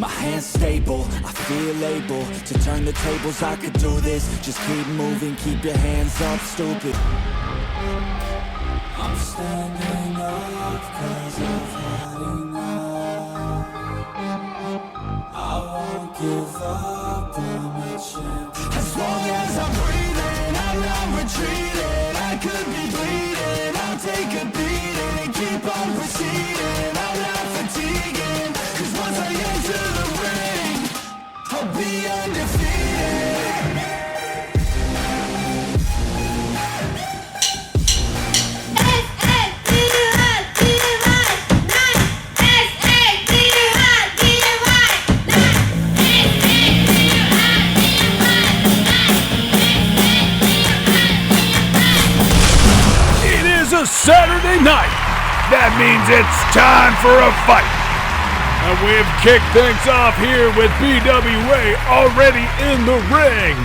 my hands stable, I feel able to turn the tables. I could do this, just keep moving, keep your hands up, stupid. I'm standing up cause I've had enough. I won't give up, I'm a champ. As long as I'm breathing, I'm not retreating. I could be bleeding, I'll take a beating and keep on proceeding. I'm not fatiguing, cause once I enter the ring, I'll be undefeated. Saturday night. That means it's time for a fight. And we've kicked things off here with BWA already in the ring.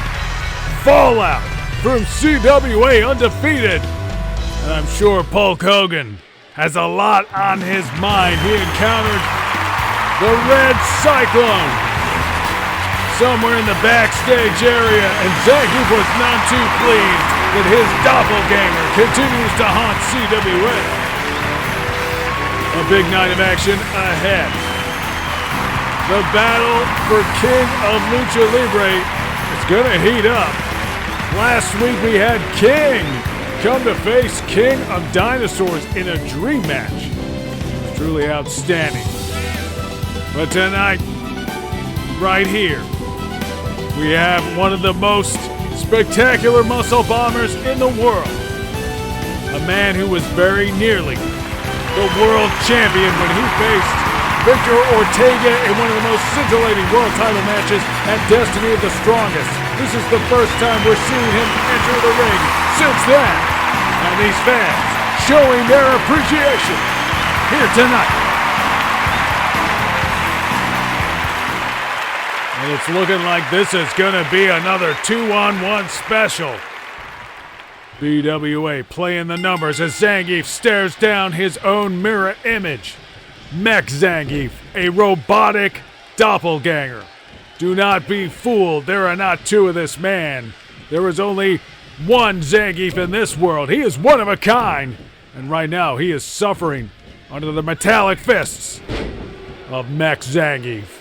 Fallout from CWA Undefeated. And I'm sure Hulk Hogan has a lot on his mind. He encountered the Red Cyclone somewhere in the backstage area, and Zangief was none too pleased that his doppelganger continues to haunt CWA. A big night of action ahead. The battle for King of Lucha Libre is gonna heat up. Last week we had King come to face King of Dinosaurs in a dream match. It's truly outstanding. But tonight, right here, we have one of the most spectacular muscle bombers in the world. A man who was very nearly the world champion when he faced Victor Ortega in one of the most scintillating world title matches at Destiny of the Strongest. This is the first time we're seeing him enter the ring since then. And these fans showing their appreciation here tonight. And it's looking like this is going to be another 2-on-1 special. BWA playing the numbers as Zangief stares down his own mirror image. Mech Zangief, a robotic doppelganger. Do not be fooled, there are not two of this man. There is only one Zangief in this world. He is one of a kind. And right now he is suffering under the metallic fists of Mech Zangief.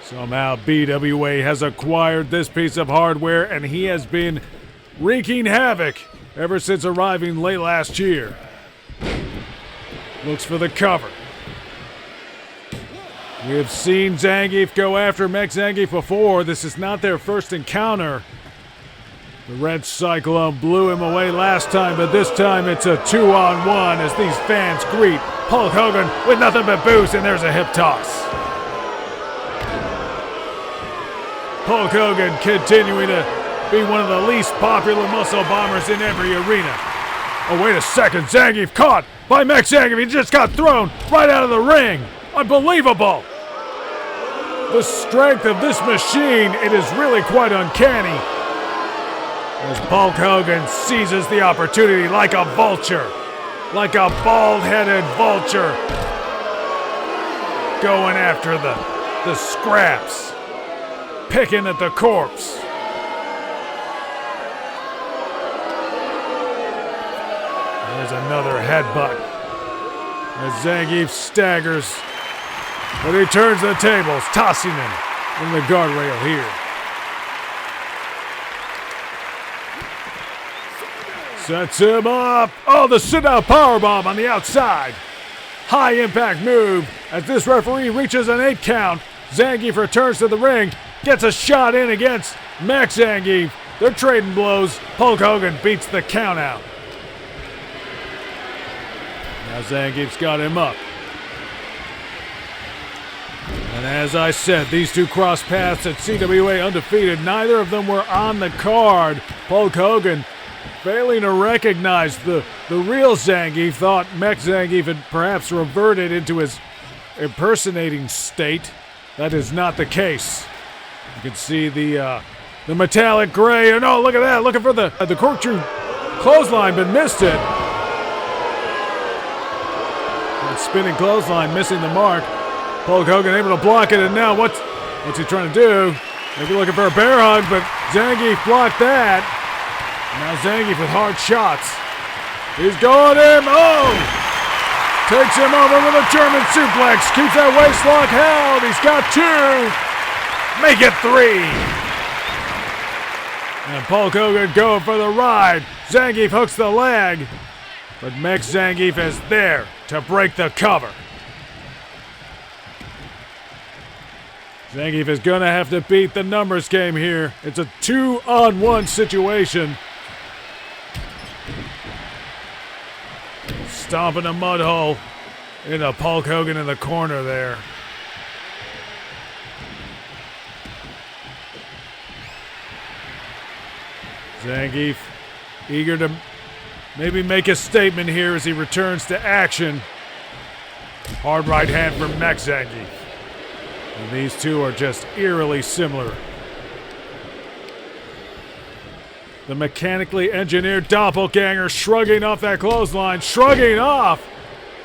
Somehow BWA has acquired this piece of hardware and he has been wreaking havoc ever since arriving late last year. Looks for the cover. We have seen Zangief go after Mech Zangief before. This is not their first encounter. The Red Cyclone blew him away last time, but this time it's a 2-on-1 as these fans greet Hulk Hogan with nothing but boos, and there's a hip toss. Hulk Hogan continuing to be one of the least popular muscle bombers in every arena. Oh, wait a second. Zangief caught by Mech Zangief. He just got thrown right out of the ring. Unbelievable. The strength of this machine, it is really quite uncanny. As Hulk Hogan seizes the opportunity like a vulture. Like a bald-headed vulture. Going after the scraps. Picking at the corpse. There's another headbutt. As Zangief staggers, but he turns the tables, tossing him in the guardrail here. Sets him up. Oh, the sit-out powerbomb on the outside. High impact move as this referee reaches an 8 count. Zangief returns to the ring. Gets a shot in against Mech Zangief. They're trading blows. Hulk Hogan beats the count out. Now Zangief's got him up. And as I said, these two crossed paths at CWA Undefeated. Neither of them were on the card. Hulk Hogan failing to recognize the real Zangief. Thought Mech Zangief had perhaps reverted into his impersonating state. That is not the case. You can see the metallic gray. And oh, look at that! Looking for the corkscrew clothesline, but missed it. That spinning clothesline missing the mark. Hulk Hogan able to block it, and now what's he trying to do? Maybe looking for a bear hug, but Zangief blocked that. Now Zangief with hard shots. He's going in. Oh! Takes him over with a German suplex. Keeps that waist lock held. He's got 2. Make it 3. And Hulk Hogan going for the ride. Zangief hooks the leg. But Mex Zangief is there to break the cover. Zangief is going to have to beat the numbers game here. It's a 2-on-1 situation. Stomping a mud hole into Hulk Hogan in the corner there. Zangief eager to maybe make a statement here as he returns to action. Hard right hand from Mex Zangief. And these two are just eerily similar. The mechanically engineered doppelganger shrugging off that clothesline, shrugging off.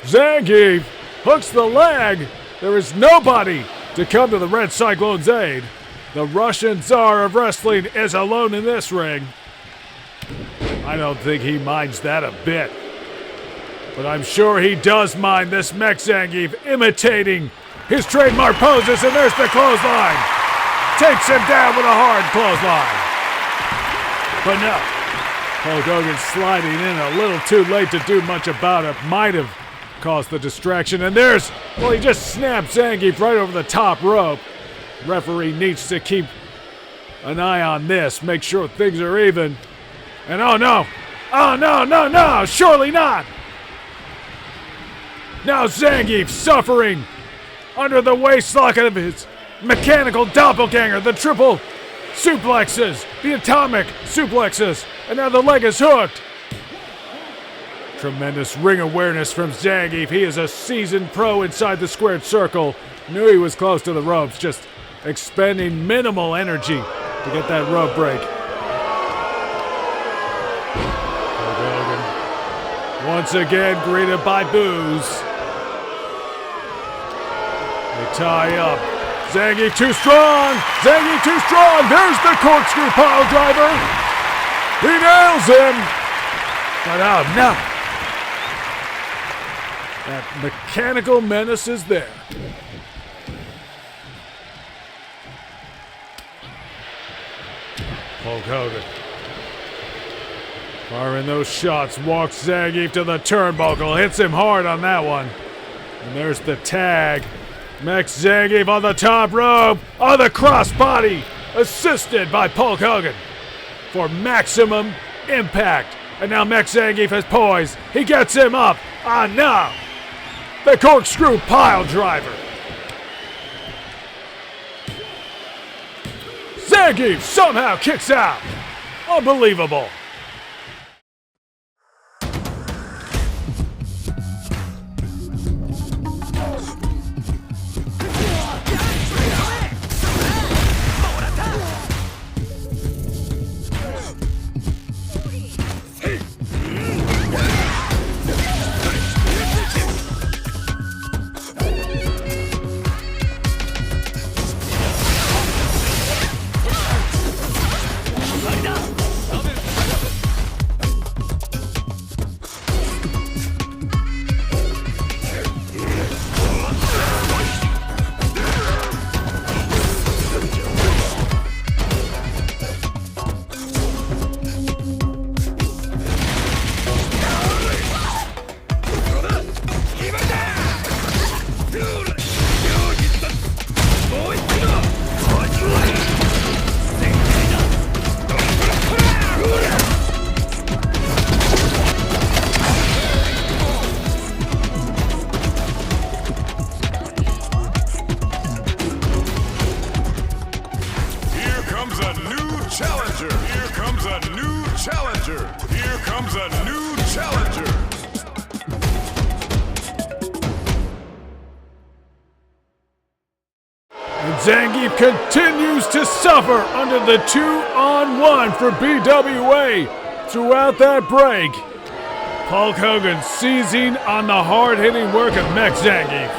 Zangief hooks the leg. There is nobody to come to the Red Cyclone's aid. The Russian Tsar of Wrestling is alone in this ring. I don't think he minds that a bit. But I'm sure he does mind this Mex Zangief imitating his trademark poses, and there's the clothesline. Takes him down with a hard clothesline. But no, Hulk Hogan sliding in a little too late to do much about it. Might have caused the distraction. And there's, well, he just snapped Zangief right over the top rope. Referee needs to keep an eye on this, make sure things are even. And oh no, surely not. Now Zangief suffering under the waistlock of his mechanical doppelganger, the triple suplexes, the atomic suplexes, and now the leg is hooked. Tremendous ring awareness from Zangief. He is a seasoned pro inside the squared circle. Knew he was close to the ropes, just expending minimal energy to get that rope break. Hulk Hogan once again greeted by boos. They tie up. Zangief too strong! Zangief too strong! There's the corkscrew pile driver! He nails him! But oh no! That mechanical menace is there. Hulk Hogan firing those shots, walks Zangief to the turnbuckle, hits him hard on that one. And there's the tag. Mex Zangief on the top rope, on the crossbody, assisted by Hulk Hogan for maximum impact. And now Mex Zangief is poised. He gets him up. Ah, no! The corkscrew pile driver. Zangief somehow kicks out. Unbelievable. Zangief continues to suffer under the 2-on-1 for BWA throughout that break. Hulk Hogan seizing on the hard-hitting work of Mex Zangief.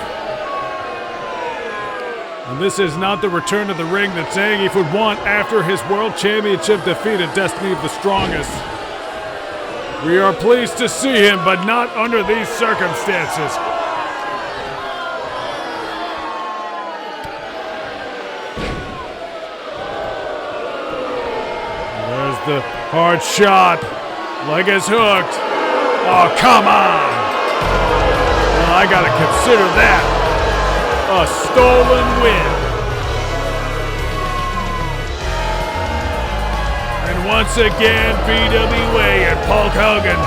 And this is not the return to the ring that Zangief would want after his World Championship defeat at Destiny of the Strongest. We are pleased to see him, but not under these circumstances. There's the hard shot. Leg is hooked. Oh, come on. Well, I gotta consider that a stolen win. And once again, BWA and Hulk Hogan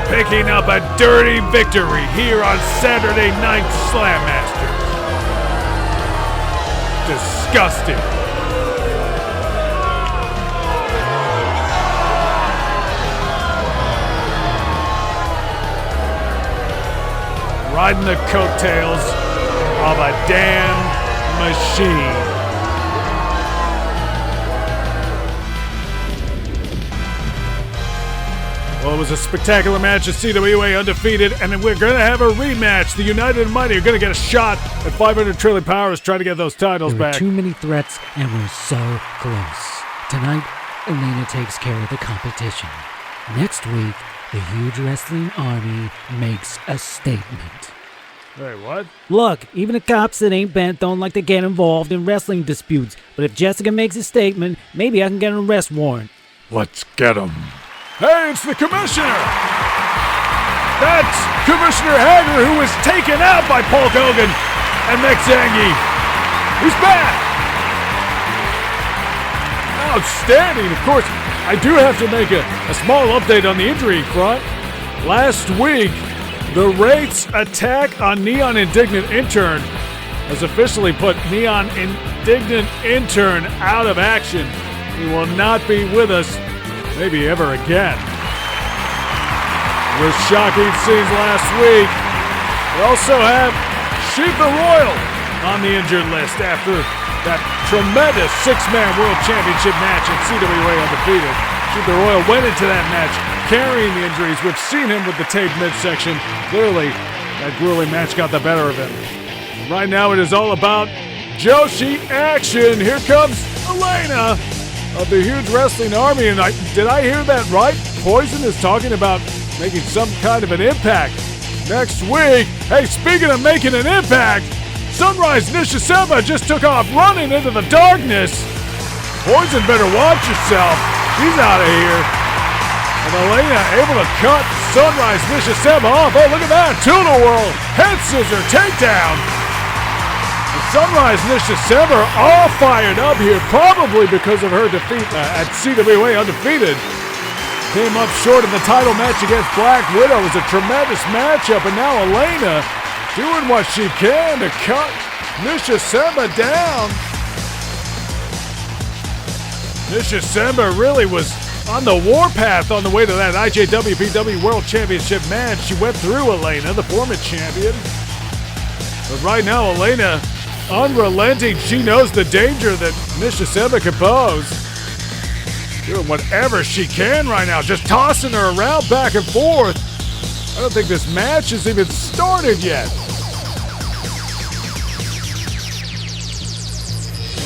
picking up a dirty victory here on Saturday Night Slam Masters. Disgusting. Riding the coattails of a damn machine. Well, it was a spectacular match at CWA Undefeated, and then we're going to have a rematch. The United and Mighty are going to get a shot at 500 Trillion Powers trying to get those titles There were back. too many threats, and we're so close. Tonight, Elena takes care of the competition. Next week, the huge wrestling army makes a statement. Wait, what? Look, even the cops that ain't bent don't like to get involved in wrestling disputes, but if Jessica makes a statement, maybe I can get an arrest warrant. Let's get him. Hey, it's the Commissioner! That's Commissioner Haggar, who was taken out by Hulk Hogan and Mick Zangief. He's back! Outstanding! Of course, I do have to make a small update on the injury front. Last week, the Wraith's attack on Neon Indignant Intern has officially put Neon Indignant Intern out of action. He will not be with us, maybe ever again. With shocking scenes last week, we also have Sheep the Royal on the injured list after that tremendous six-man World Championship match at CWA Undefeated. Sheep the Royal went into that match carrying the injuries, which seen him with the taped midsection. Clearly, that grueling match got the better of him. Right now, it is all about Joshi action. Here comes Elena of the huge wrestling army, and did I hear that right? Poison is talking about making some kind of an impact next week. Hey, speaking of making an impact, Sunrise Nishisenba just took off running into the darkness. Poison better watch yourself. He's out of here. And Elena able to cut Sunrise Nishisenba off. Oh, look at that. Tuna World. Head scissor takedown. And Sunrise Nishisenba all fired up here, probably because of her defeat at CWA Undefeated. Came up short in the title match against Black Widow. It was a tremendous matchup, and now Elena doing what she can to cut Nishisenba down. Nishisenba really was on the warpath on the way to that IJWPW World Championship match. She went through Elena, the former champion. But right now, Elena, unrelenting, she knows the danger that Nishisenba can pose. Doing whatever she can right now, just tossing her around back and forth. I don't think this match has even started yet.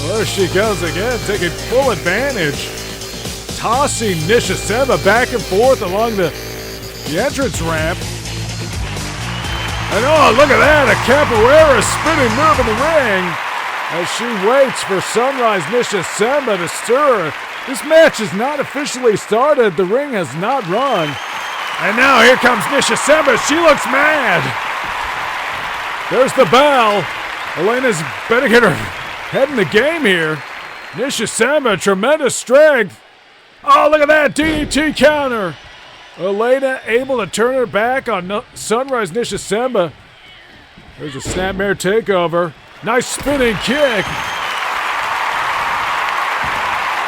Well, there she goes again, taking full advantage. Tossing Nishisenba back and forth along the entrance ramp. And oh, look at that, a capoeira spinning move in the ring as she waits for Sunrise Nishisenba to stir. This match is not officially started. The ring has not run. And now here comes Nishisenba. She looks mad. There's the bell. Elena's better get her head in the game here. Nishisenba, tremendous strength. Oh, look at that DDT counter. Elena able to turn her back on Sunrise Nishisenba. There's a snapmare takeover. Nice spinning kick.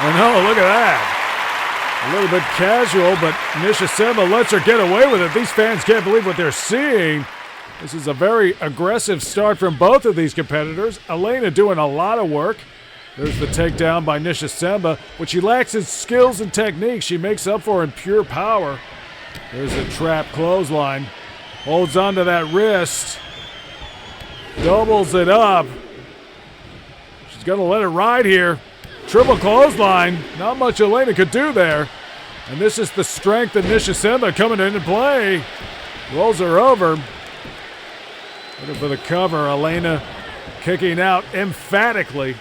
And oh, look at that. A little bit casual, but Nishisenba lets her get away with it. These fans can't believe what they're seeing. This is a very aggressive start from both of these competitors. Elena doing a lot of work. There's the takedown by Nishisenba, but she lacks in skills and technique. She makes up for in pure power. There's the trap clothesline. Holds onto that wrist. Doubles it up. She's going to let it ride here. Triple clothesline. Not much Elena could do there. And this is the strength of Nishisenba coming into play. Rolls her over. Looking for the cover. Elena kicking out emphatically.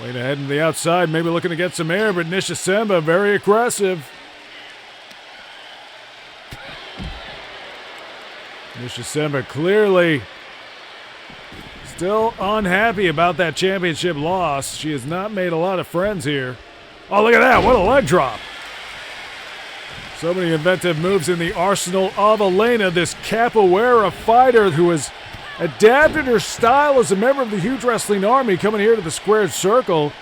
Elena heading to the outside, maybe looking to get some air, but Nishisenba very aggressive. Nishisenba clearly still unhappy about that championship loss. She has not made a lot of friends here. Oh, look at that. What a leg drop. So many inventive moves in the arsenal of Elena, this capoeira fighter who has adapted her style as a member of the Huge Wrestling Army, coming here to the squared circle.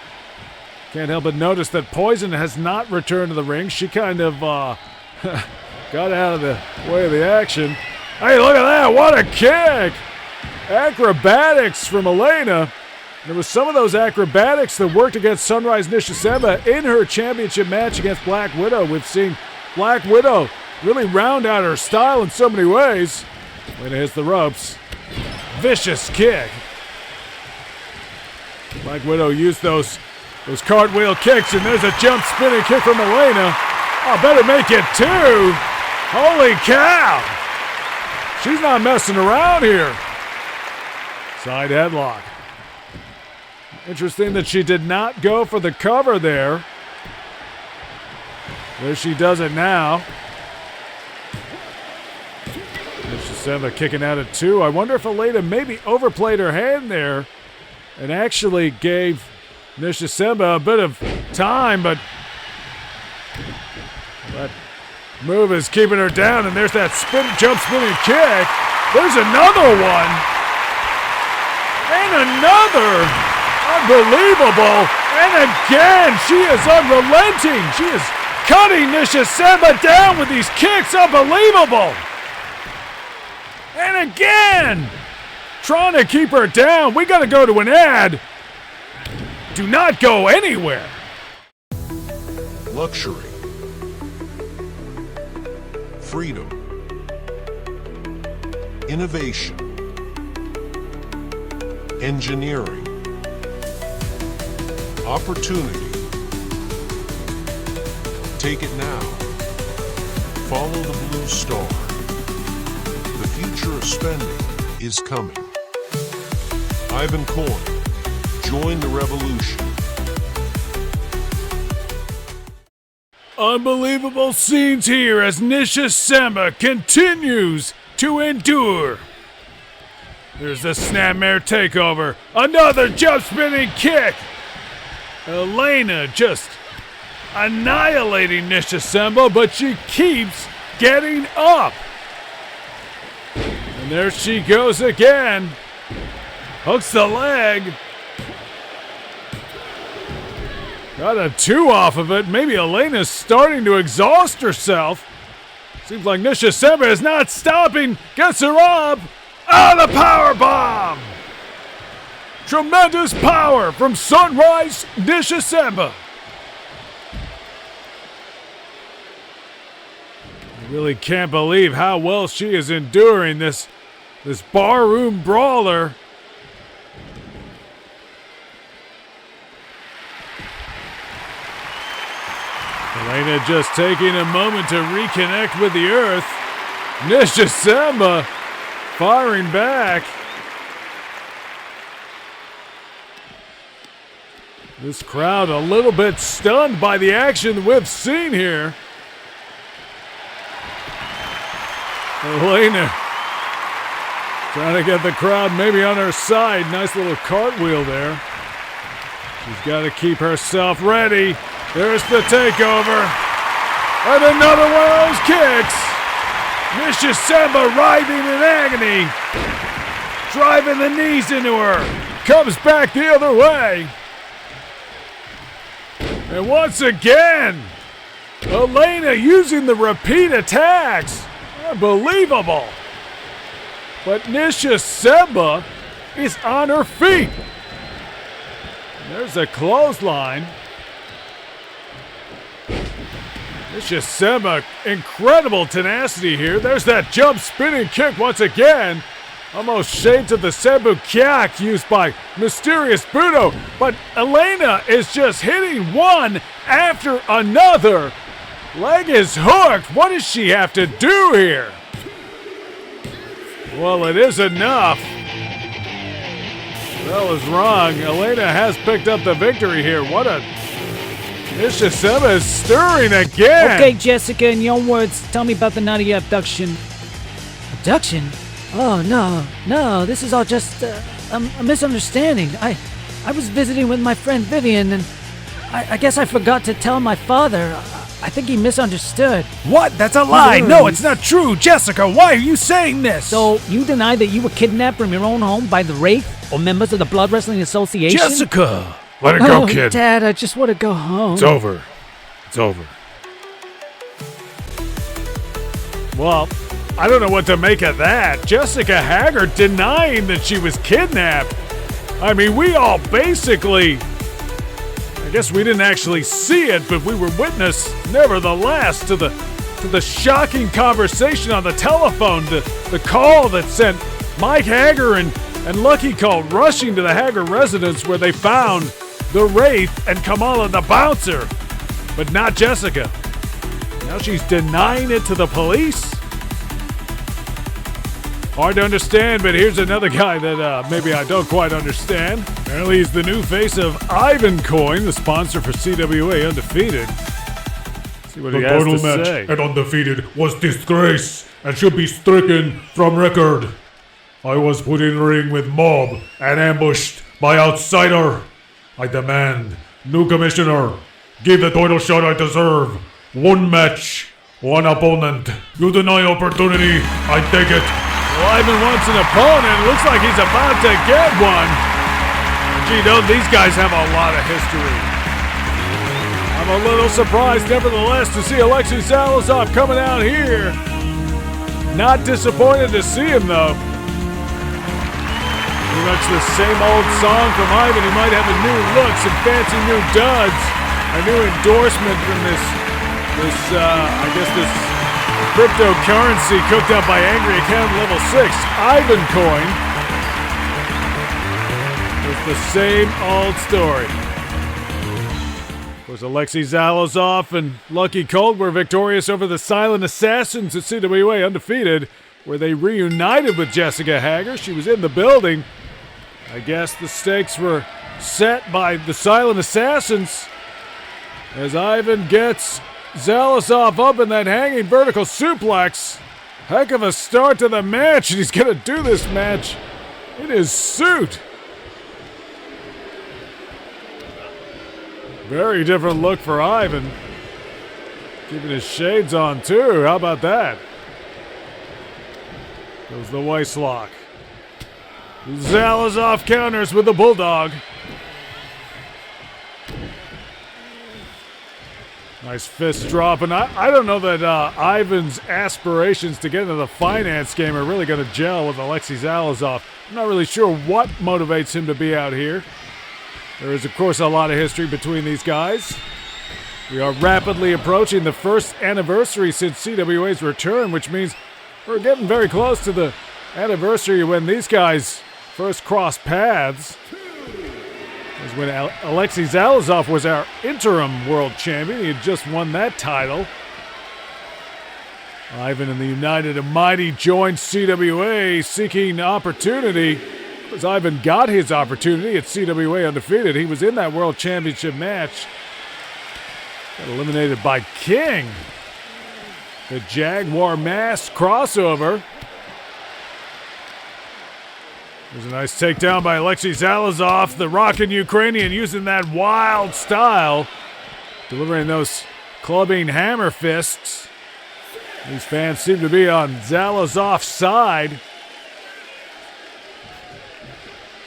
Can't help but notice that Poison has not returned to the ring. She kind of got out of the way of the action. Hey, look at that. What a kick. Acrobatics from Elena. There was some of those acrobatics that worked against Sunrise Nishisenba in her championship match against Black Widow. We've seen Black Widow really round out her style in so many ways. Elena hits the ropes. Vicious kick. Black Widow used those cartwheel kicks, and there's a jump spinning kick from Elena. I better make it two. Holy cow. She's not messing around here. Side headlock. Interesting that she did not go for the cover there. There she does it now. Nishisenba kicking out at two. I wonder if Elena maybe overplayed her hand there and actually gave Nishisenba a bit of time, but that move is keeping her down, and there's that jump spinning kick. There's another one. And another. Unbelievable. And again, she is unrelenting. She is cutting Nishisenba down with these kicks. Unbelievable. And again, trying to keep her down. We got to go to an ad. Do not go anywhere. Luxury. Freedom. Innovation. Engineering. Opportunity. Take it now. Follow the blue star. The future of spending is coming. Ivan Coin. Join the revolution. Unbelievable scenes here as Nishisenba continues to endure. There's the snapmare takeover. Another jump spinning kick. Elena just annihilating Nishisenba, but she keeps getting up. And there she goes again. Hooks the leg. Got a two off of it. Maybe Elena's starting to exhaust herself. Seems like Nishisenba is not stopping. Gets her up. Ah, the power bomb. Tremendous power from Sunrise Nishisenba. I really can't believe how well she is enduring this barroom brawler. Elena just taking a moment to reconnect with the earth. Nishisenba firing back. This crowd a little bit stunned by the action we've seen here. Elena trying to get the crowd maybe on her side. Nice little cartwheel there. She's got to keep herself ready. There's the takeover. And another one of those kicks. Nishisenba writhing in agony. Driving the knees into her. Comes back the other way. And once again, Elena using the repeat attacks. Unbelievable. But Nishisenba is on her feet. There's a clothesline. Nishisenba, incredible tenacity here. There's that jump spinning kick once again. Almost shades of the Senbu Kyak used by Mysterious Budo, but Elena is just hitting one after another. Leg is hooked. What does she have to do here? Well, it is enough. That was wrong. Elena has picked up the victory here. What a... Nishisenba is stirring again. Okay, Jessica, in your words, tell me about the night of your abduction. Abduction? Oh, no, this is all just a misunderstanding. I was visiting with my friend Vivian, and I guess I forgot to tell my father. I think he misunderstood. What? That's a lie! No, it's not true! Jessica, why are you saying this? So, you deny that you were kidnapped from your own home by the Wraith or members of the Blood Wrestling Association? Jessica! Let it go, kid. Dad, I just want to go home. It's over. It's over. Well, I don't know what to make of that. Jessica Haggar denying that she was kidnapped. I mean, we all basically... I guess we didn't actually see it, but we were witness, nevertheless, to the shocking conversation on the telephone, the call that sent Mike Haggar and Lucky Cole rushing to the Haggar residence where they found the Wraith and Kamala the Bouncer, but not Jessica. Now she's denying it to the police? Hard to understand, but here's another guy that maybe I don't quite understand. Apparently he's the new face of Ivan Coin, the sponsor for CWA Undefeated. Let's see what he has to say. At Undefeated was disgrace and should be stricken from record. I was put in the ring with mob and ambushed by outsider. I demand, new commissioner, give the title shot I deserve. One match, one opponent. You deny opportunity, I take it. Well, Ivan wants an opponent. Looks like he's about to get one. Gee, don't these guys have a lot of history? I'm a little surprised, nevertheless, to see Alexei Salazar coming out here. Not disappointed to see him, though. Pretty much the same old song from Ivan. He might have a new look, some fancy new duds, a new endorsement from this cryptocurrency cooked up by Angry Account Level 6, Ivan Coin. It's the same old story. Of course, Alexei Zalazov and Lucky Colt were victorious over the Silent Assassins at CWA Undefeated, where they reunited with Jessica Haggar. She was in the building. I guess the stakes were set by the Silent Assassins as Ivan gets Zalazov up in that hanging vertical suplex. Heck of a start to the match, and he's going to do this match in his suit. Very different look for Ivan. Keeping his shades on, too. How about that? Goes the waist lock. Zalazov counters with the Bulldog. Nice fist drop, and I don't know that Ivan's aspirations to get into the finance game are really going to gel with Alexei Zalazov. I'm not really sure what motivates him to be out here. There is, of course, a lot of history between these guys. We are rapidly approaching the first anniversary since CWA's return, which means we're getting very close to the anniversary when these guys first crossed paths. It was when Alexei Zalazov was our interim world champion. He had just won that title. Ivan and the United and Mighty joined CWA seeking opportunity. Because Ivan got his opportunity at CWA Undefeated. He was in that world championship match. Got eliminated by King. The Jaguar Mask crossover. There's a nice takedown by Alexei Zalazov, the rockin' Ukrainian, using that wild style, delivering those clubbing hammer fists. These fans seem to be on Zalazov's side.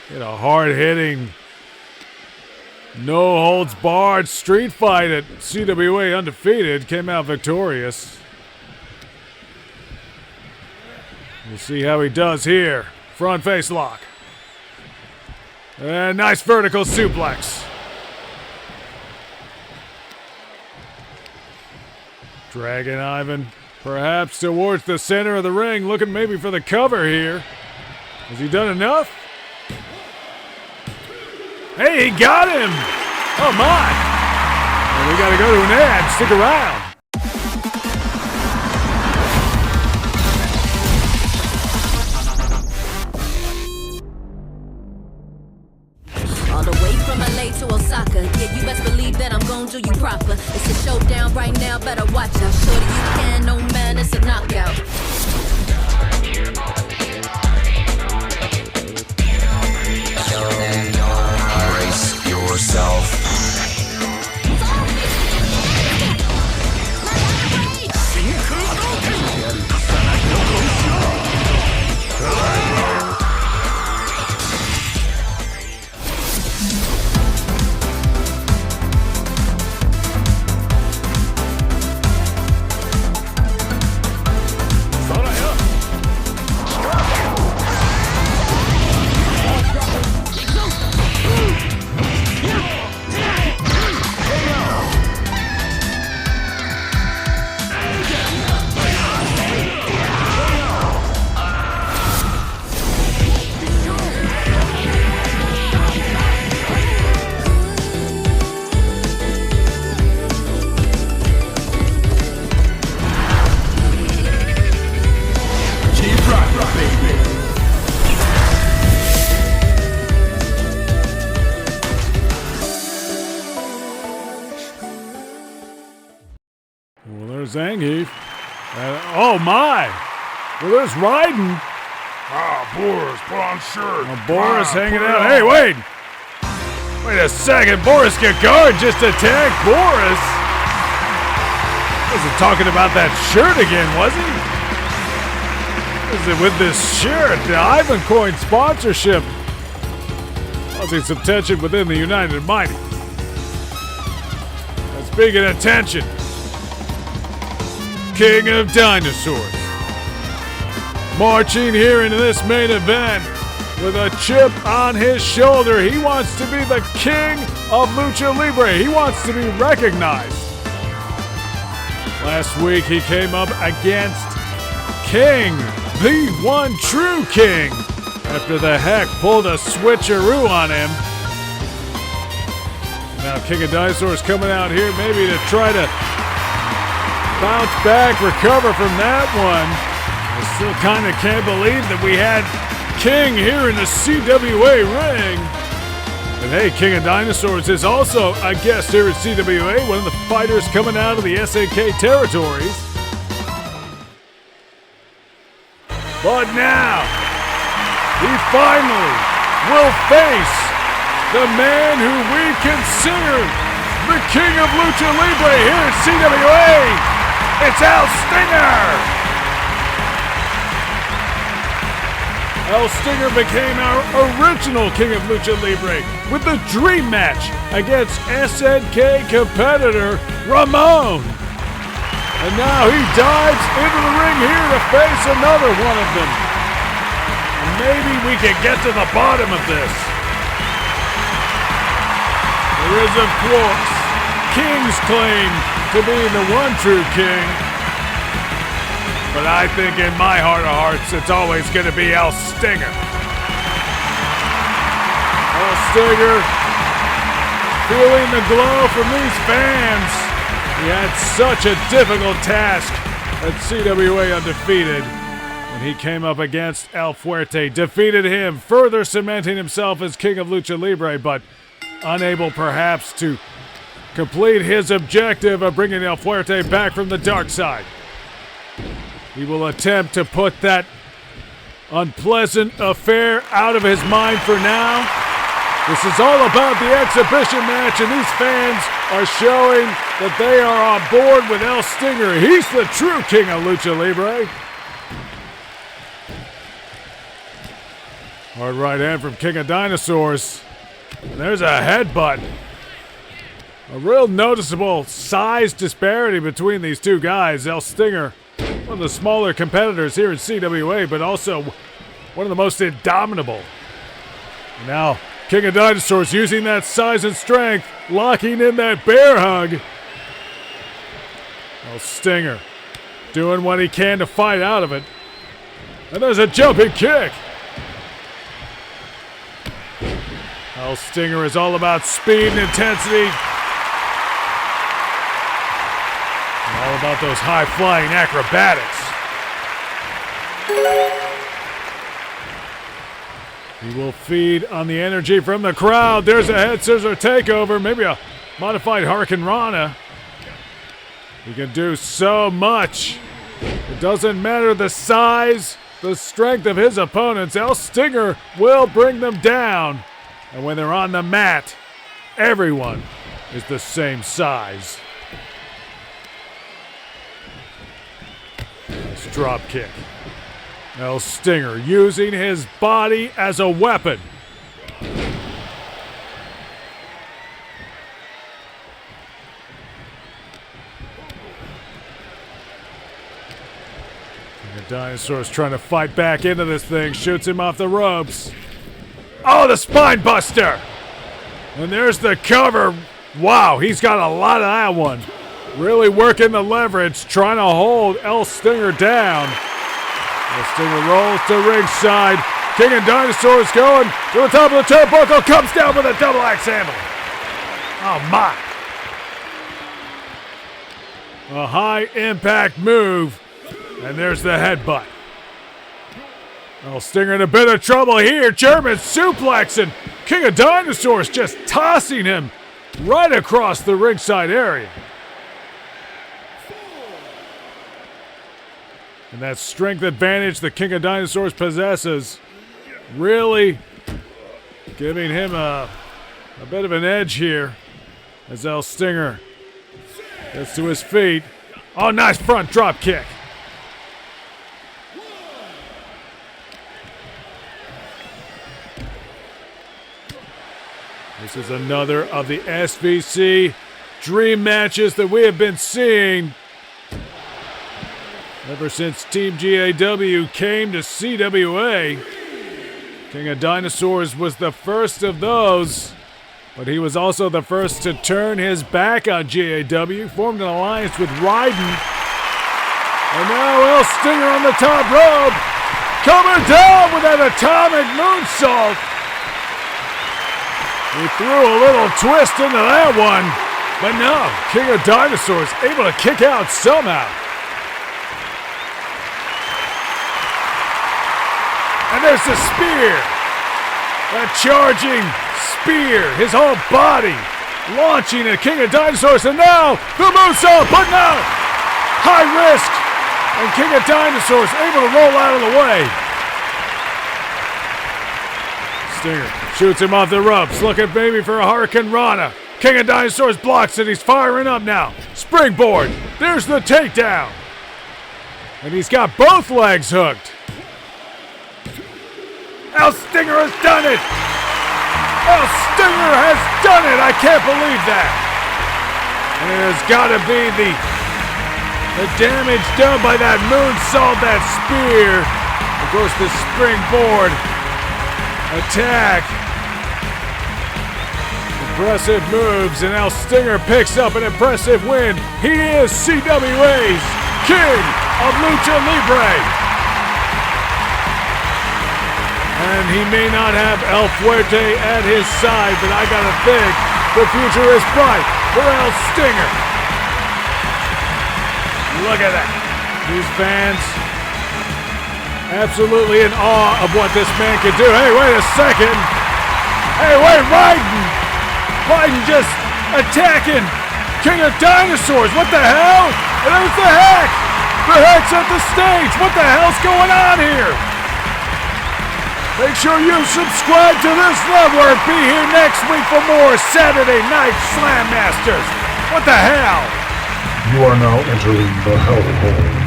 In a hard-hitting, no-holds-barred street fight at CWA Undefeated, came out victorious. We'll see how he does here. Front face lock. And nice vertical suplex. Dragging Ivan perhaps towards the center of the ring, looking maybe for the cover here. Has he done enough? Hey, he got him! Oh my! Well, we gotta go to an ad. Stick around. All the way from LA to Osaka. Yeah, you best believe that I'm gon' do you proper. It's a showdown right now, better watch out. Shorty, you can, no man, it's a knockout. Brace yourself. Well, there's Zangief. Oh my! Well, there's Raiden. Boris, put on shirt. Boris hanging out. Hey, wait! Wait a second. Boris Haggar just attacked Boris. Wasn't talking about that shirt again, was he? Is it with this shirt? The Ivan Coin sponsorship causing some tension within the United Mighty. And speaking of tension, King of Dinosaurs marching here into this main event with a chip on his shoulder. He wants to be the King of Lucha Libre. He wants to be recognized. Last week he came up against King, the one true King, after the Heck pulled a switcheroo on him. Now King of Dinosaurs coming out here maybe to try to bounce back, recover from that one. I still kind of can't believe that we had King here in the CWA ring. And hey, King of Dinosaurs is also a guest here at CWA, one of the fighters coming out of the SNK territories. But now, he finally will face the man who we consider the King of Lucha Libre here at CWA. It's El Stinger! El Stinger became our original King of Lucha Libre with the dream match against SNK competitor Ramon. And now he dives into the ring here to face another one of them. And maybe we can get to the bottom of this. There is, of course, King's claim to being the one true King. But I think in my heart of hearts, it's always going to be El Stinger. El Stinger feeling the glow from these fans. He had such a difficult task at CWA Undefeated when he came up against El Fuerte, defeated him, further cementing himself as King of Lucha Libre, but unable perhaps to complete his objective of bringing El Fuerte back from the dark side. He will attempt to put that unpleasant affair out of his mind for now. This is all about the exhibition match, and these fans are showing that they are on board with El Stinger. He's the true King of Lucha Libre. Hard right hand from King of Dinosaurs. And there's a headbutt. A real noticeable size disparity between these two guys. El Stinger, one of the smaller competitors here in CWA, but also one of the most indomitable. And now, King of Dinosaurs using that size and strength, locking in that bear hug. El Stinger doing what he can to fight out of it. And there's a jumping kick. El Stinger is all about speed and intensity. And all about those high-flying acrobatics. He will feed on the energy from the crowd. There's a head scissor takeover. Maybe a modified Hurricane Rana. He can do so much. It doesn't matter the size, the strength of his opponents. El Stinger will bring them down. And when they're on the mat, everyone is the same size. Nice drop kick. El Stinger using his body as a weapon. The Dinosaur's trying to fight back into this thing, shoots him off the ropes. Oh, the spine buster! And there's the cover. Wow, he's got a lot of that one. Really working the leverage, trying to hold El Stinger down. El Stinger rolls to ringside. King of Dinosaurs going to the top of the turnbuckle, comes down with a double axe handle. Oh my. A high impact move. And there's the headbutt. El Stinger in a bit of trouble here. German suplex, and King of Dinosaurs just tossing him right across the ringside area. And that strength advantage the King of Dinosaurs possesses, really giving him a bit of an edge here as El Stinger gets to his feet. Oh, nice front drop kick. This is another of the SVC dream matches that we have been seeing ever since Team GAW came to CWA. King of Dinosaurs was the first of those, but he was also the first to turn his back on GAW, formed an alliance with Raiden. And now El Stinger on the top rope, coming down with that atomic moonsault. He threw a little twist into that one, but no, King of Dinosaurs able to kick out somehow. And there's the spear, a charging spear, his whole body launching at King of Dinosaurs, and now the moonsault, but no, high risk, and King of Dinosaurs able to roll out of the way. Stinger shoots him off the ropes, looking maybe for a Hurricane Rana. King of Dinosaurs blocks it, he's firing up now. Springboard, there's the takedown. And he's got both legs hooked. El Stinger has done it! El Stinger has done it! I can't believe that! And it has got to be the damage done by that moonsault, that spear. Of course, the springboard attack. Impressive moves, and El Stinger picks up an impressive win. He is CWA's King of Lucha Libre. And he may not have El Fuerte at his side, but I gotta think the future is bright for El Stinger. Look at that. These fans absolutely in awe of what this man can do. Hey, wait a second. Hey, wait, Raiden. Raiden just attacking King of Dinosaurs. What the hell? And there's the Hack. The Hack's at the stage. What the hell's going on here? Make sure you subscribe to this network. Be here next week for more Saturday Night Slam Masters. What the hell? You are now entering the hellhole.